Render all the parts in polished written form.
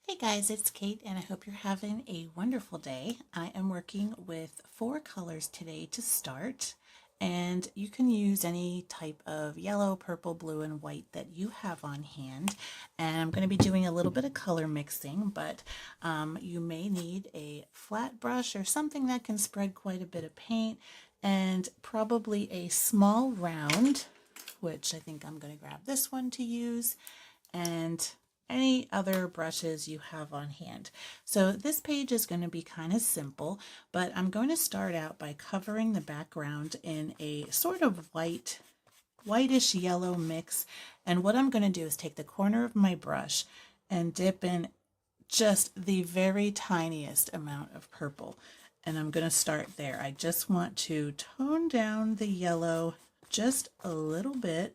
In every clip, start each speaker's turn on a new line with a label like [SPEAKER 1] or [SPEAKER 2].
[SPEAKER 1] Hey guys, it's Kate and I hope you're having a wonderful day. I am working with 4 colors today to start, and you can use any type of yellow, purple, blue, and white that you have on hand. And I'm going to be doing a little bit of color mixing, but you may need a flat brush or something that can spread quite a bit of paint, and probably a small round, which I think I'm going to grab this one to use, and any other brushes you have on hand. So this page is going to be kind of simple, but I'm going to start out by covering the background in a sort of whitish yellow mix. And what I'm going to do is take the corner of my brush and dip in just the very tiniest amount of purple. And I'm going to start there. I just want to tone down the yellow just a little bit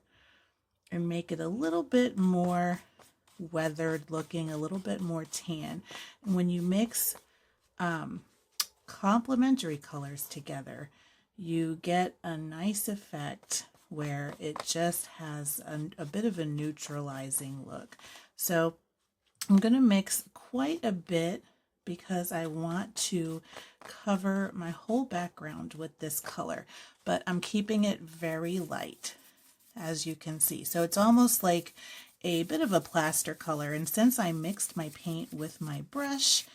[SPEAKER 1] and make it a little bit more weathered looking, a little bit more tan. And when you mix complementary colors together, you get a nice effect where it just has a bit of a neutralizing look. So I'm going to mix quite a bit because I want to cover my whole background with this color, but I'm keeping it very light, as you can see. So it's almost like a bit of a plaster color, and since I mixed my paint with my brush,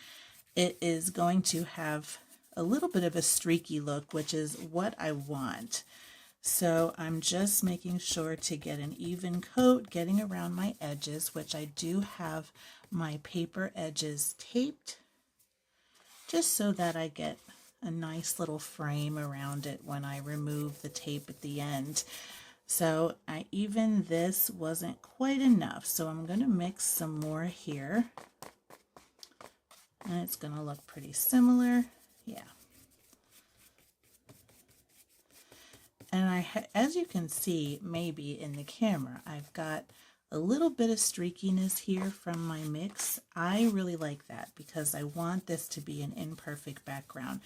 [SPEAKER 1] it is going to have a little bit of a streaky look, which is what I want. So I'm just making sure to get an even coat, getting around my edges, which I do have my paper edges taped, just so that I get a nice little frame around it when I remove the tape at the end. So even this wasn't quite enough, so I'm going to mix some more here, and it's going to look pretty similar. Yeah. And as you can see, maybe in the camera, I've got a little bit of streakiness here from my mix. I really like that because I want this to be an imperfect background.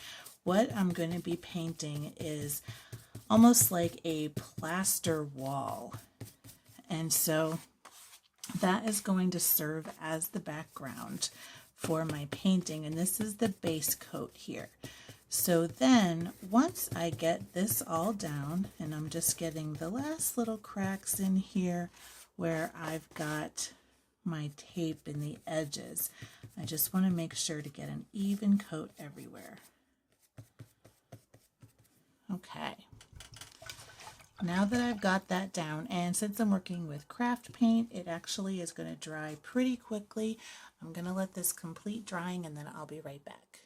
[SPEAKER 1] What I'm going to be painting is almost like a plaster wall. And so that is going to serve as the background for my painting. And this is the base coat here. So then once I get this all down, and I'm just getting the last little cracks in here where I've got my tape in the edges, I just want to make sure to get an even coat everywhere. Okay. Now that I've got that down, and since I'm working with craft paint, it actually is going to dry pretty quickly. I'm going to let this complete drying and then I'll be right back.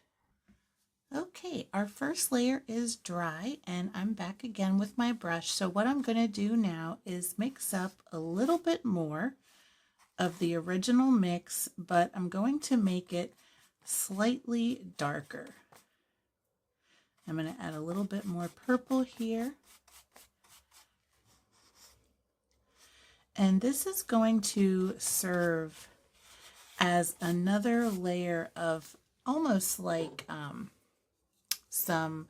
[SPEAKER 1] Okay, our first layer is dry and I'm back again with my brush. So what I'm going to do now is mix up a little bit more of the original mix, but I'm going to make it slightly darker. I'm going to add a little bit more purple here. And this is going to serve as another layer of almost like some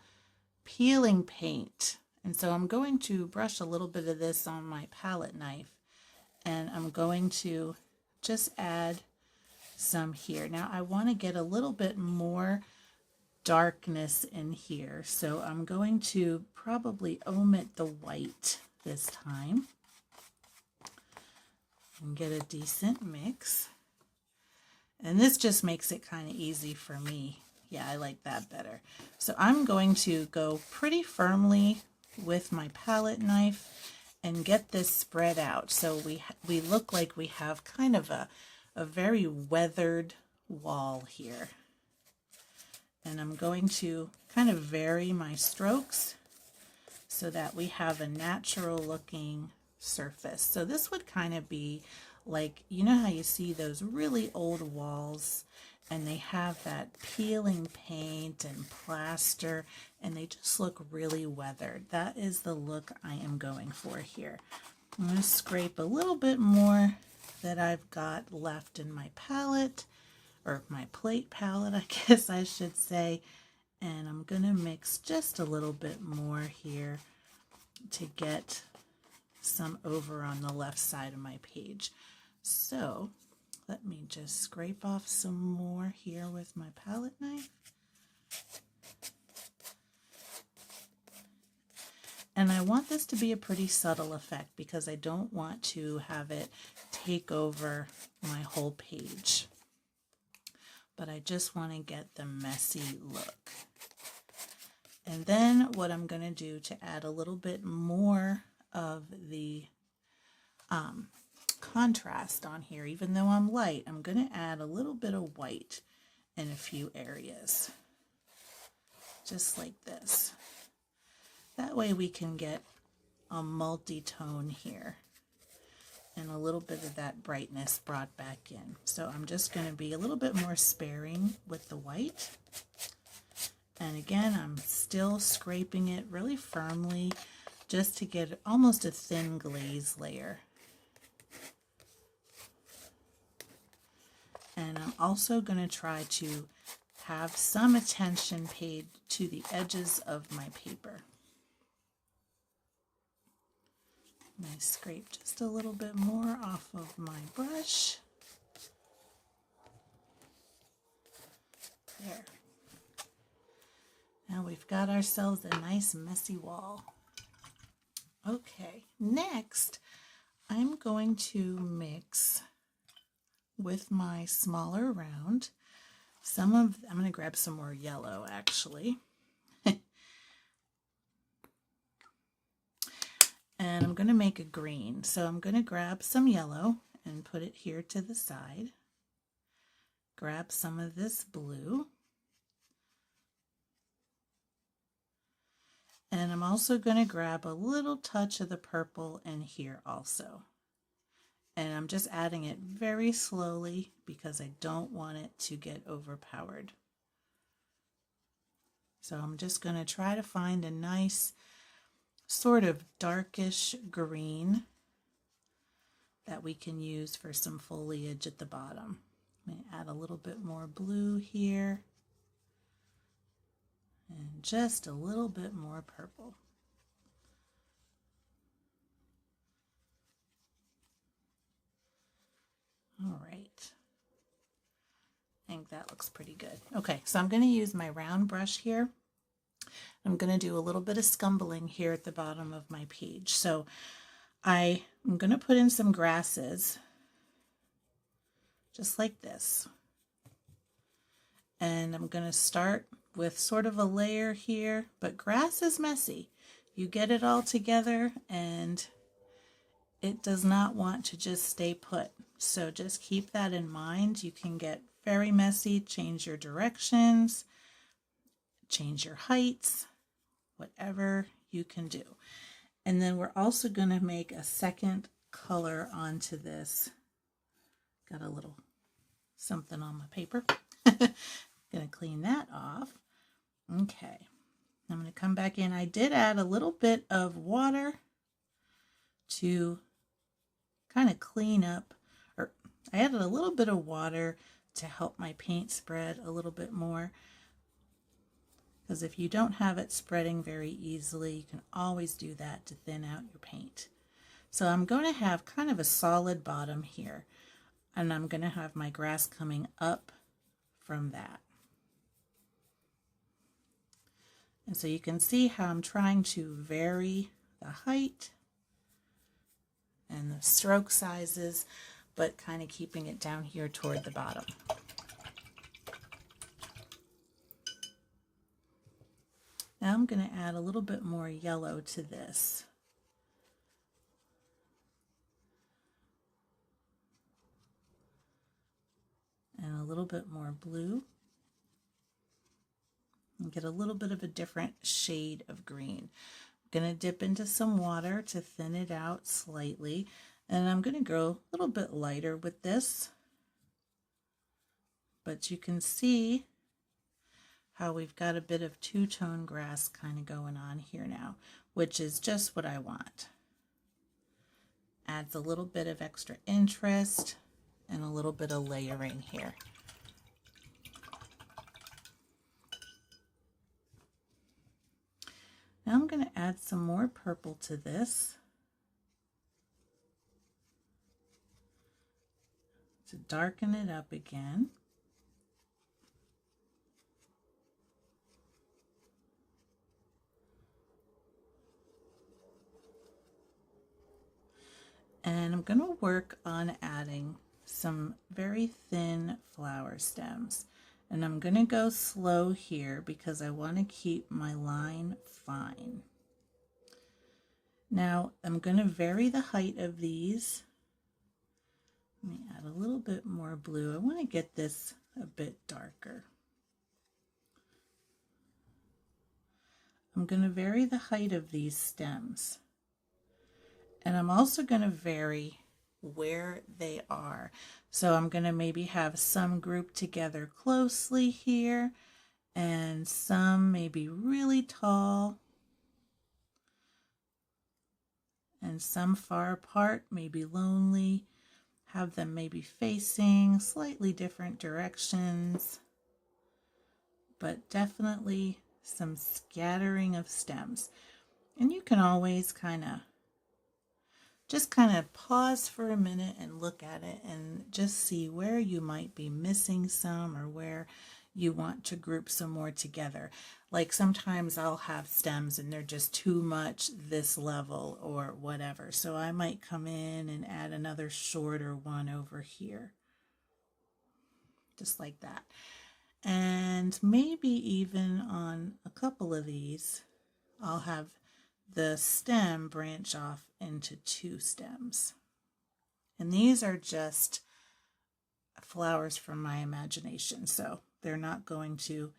[SPEAKER 1] peeling paint. And so I'm going to brush a little bit of this on my palette knife, and I'm going to just add some here. Now I want to get a little bit more darkness in here, so I'm going to probably omit the white this time and get a decent mix. And this just makes it kind of easy for me. Yeah, I like that better. So I'm going to go pretty firmly with my palette knife and get this spread out so we look like we have kind of a very weathered wall here. And I'm going to kind of vary my strokes so that we have a natural looking surface. So this would kind of be like, you know how you see those really old walls and they have that peeling paint and plaster and they just look really weathered. That is the look I am going for here. I'm going to scrape a little bit more that I've got left in my palette, or my plate palette, I guess I should say, and I'm going to mix just a little bit more here to get some over on the left side of my page. So Let me just scrape off some more here with my palette knife. And I want this to be a pretty subtle effect because I don't want to have it take over my whole page. But I just want to get the messy look. And then what I'm going to do to add a little bit more of the contrast on here, even though I'm light, I'm going to add a little bit of white in a few areas. Just like this. That way we can get a multi-tone here and a little bit of that brightness brought back in. So I'm just going to be a little bit more sparing with the white. And again, I'm still scraping it really firmly just to get almost a thin glaze layer. And I'm also going to try to have some attention paid to the edges of my paper. And I scrape just a little bit more off of my brush. There. Now we've got ourselves a nice messy wall. Okay, next I'm going to mix with my smaller round I'm going to grab some more yellow actually. And I'm going to make a green. So I'm going to grab some yellow and put it here to the side. Grab some of this blue. And I'm also going to grab a little touch of the purple in here also. And I'm just adding it very slowly because I don't want it to get overpowered. So I'm just going to try to find a nice sort of darkish green that we can use for some foliage at the bottom. I'm going to add a little bit more blue here and just a little bit more purple. All right. I think that looks pretty good. Okay, so I'm going to use my round brush here. I'm going to do a little bit of scumbling here at the bottom of my page. So I'm going to put in some grasses, just like this. And I'm going to start with sort of a layer here, but grass is messy. You get it all together and it does not want to just stay put. So just keep that in mind. You can get very messy, change your directions, change your heights, whatever you can do. And then we're also going to make a second color onto this. Got a little something on my paper. Going to clean that off. Okay. I'm going to come back in. I did add a little bit of water to kind of clean up, or I added a little bit of water to help my paint spread a little bit more. Because if you don't have it spreading very easily, you can always do that to thin out your paint. So I'm going to have kind of a solid bottom here, and I'm going to have my grass coming up from that. And so you can see how I'm trying to vary the height and the stroke sizes, but kind of keeping it down here toward the bottom. Now I'm going to add a little bit more yellow to this. And a little bit more blue. And get a little bit of a different shade of green. I'm going to dip into some water to thin it out slightly. And I'm going to go a little bit lighter with this. But you can see how we've got a bit of two-tone grass kind of going on here now, which is just what I want. Adds a little bit of extra interest and a little bit of layering here. Now I'm going to add some more purple to this. to darken it up again. And I'm going to work on adding some very thin flower stems. And I'm going to go slow here because I want to keep my line fine. Now I'm going to vary the height of these. Let me add a little bit more blue. I want to get this a bit darker. I'm going to vary the height of these stems. And I'm also going to vary where they are. So I'm going to maybe have some grouped together closely here and some maybe really tall and some far apart, maybe lonely. Have them maybe facing slightly different directions, but definitely some scattering of stems. And you can always just kind of pause for a minute and look at it and just see where you might be missing some or where you want to group some more together. Like sometimes I'll have stems and they're just too much this level or whatever. So I might come in and add another shorter one over here. Just like that. And maybe even on a couple of these, I'll have the stem branch off into two stems. And these are just flowers from my imagination, so they're not going to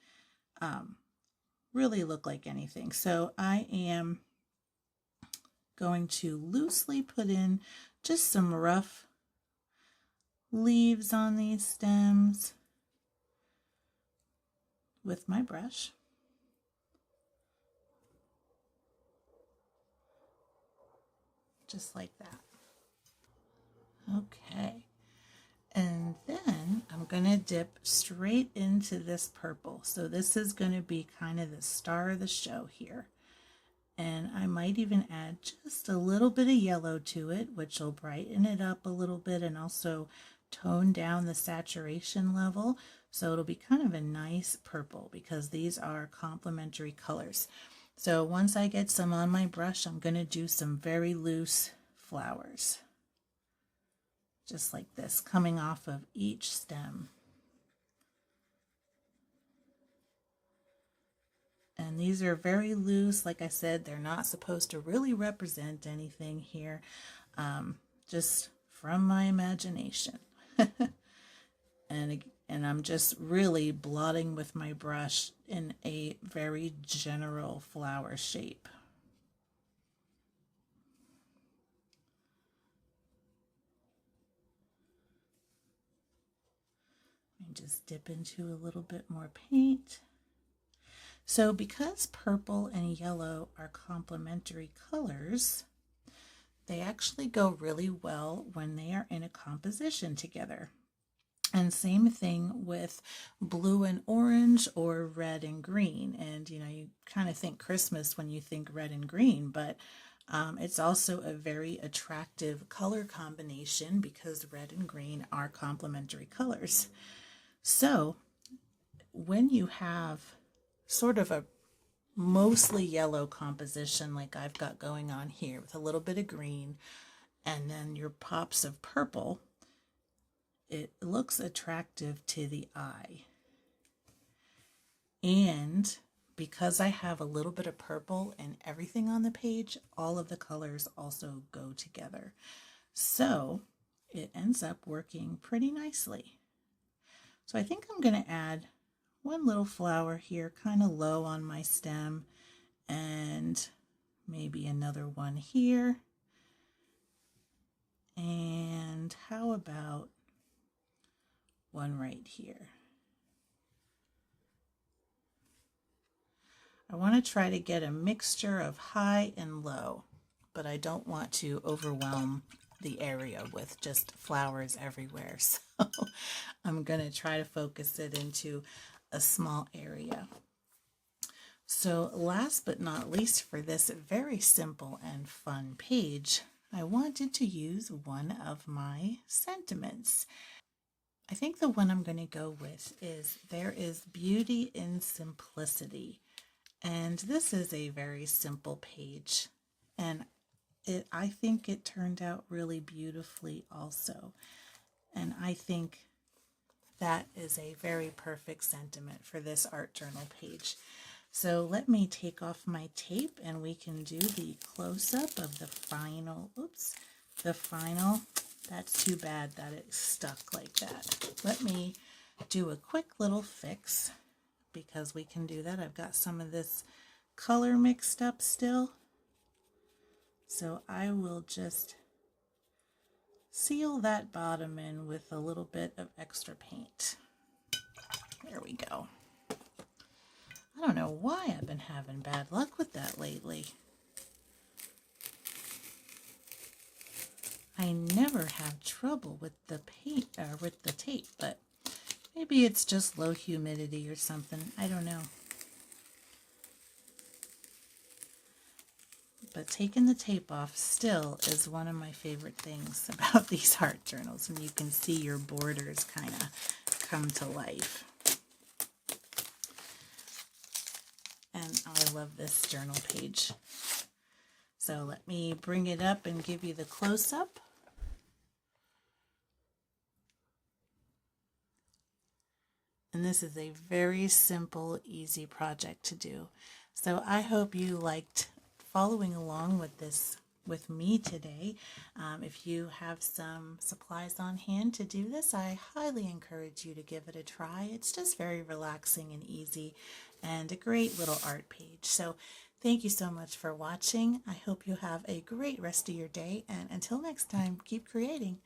[SPEAKER 1] really look like anything. So I am going to loosely put in just some rough leaves on these stems with my brush. Just like that. Okay. And then I'm going to dip straight into this purple. So this is going to be kind of the star of the show here. And I might even add just a little bit of yellow to it, which will brighten it up a little bit and also tone down the saturation level. So it'll be kind of a nice purple because these are complementary colors. So once I get some on my brush, I'm going to do some very loose flowers. Just like this, coming off of each stem. And these are very loose. Like I said, they're not supposed to really represent anything here, just from my imagination. And I'm just really blotting with my brush in a very general flower shape. And just dip into a little bit more paint. So because purple and yellow are complementary colors, they actually go really well when they are in a composition together. And same thing with blue and orange or red and green. And you kind of think Christmas when you think red and green, but it's also a very attractive color combination because red and green are complementary colors. So when you have sort of a mostly yellow composition like I've got going on here with a little bit of green and then your pops of purple, it looks attractive to the eye. And because I have a little bit of purple in everything on the page, all of the colors also go together. So it ends up working pretty nicely. So I think I'm going to add one little flower here, kind of low on my stem, and maybe another one here. And how about one right here? I want to try to get a mixture of high and low, but I don't want to overwhelm the area with just flowers everywhere. So I'm going to try to focus it into a small area. So last but not least for this very simple and fun page, I wanted to use one of my sentiments. I think the one I'm going to go with is There is Beauty in Simplicity. And this is a very simple page. And I think it turned out really beautifully also. And I think that is a very perfect sentiment for this art journal page. So let me take off my tape and we can do the close-up of the final, that's too bad that it stuck like that. Let me do a quick little fix because we can do that. I've got some of this color mixed up still. So I will just seal that bottom in with a little bit of extra paint. There we go. I don't know why I've been having bad luck with that lately. I never have trouble with the paint with the tape, but maybe it's just low humidity or something. I don't know. But taking the tape off still is one of my favorite things about these art journals, when you can see your borders kind of come to life. And I love this journal page. So let me bring it up and give you the close-up. And this is a very simple, easy project to do. So I hope you liked following along with this with me today. If you have some supplies on hand to do this, I highly encourage you to give it a try. It's just very relaxing and easy and a great little art page. So thank you so much for watching. I hope you have a great rest of your day, and until next time, keep creating.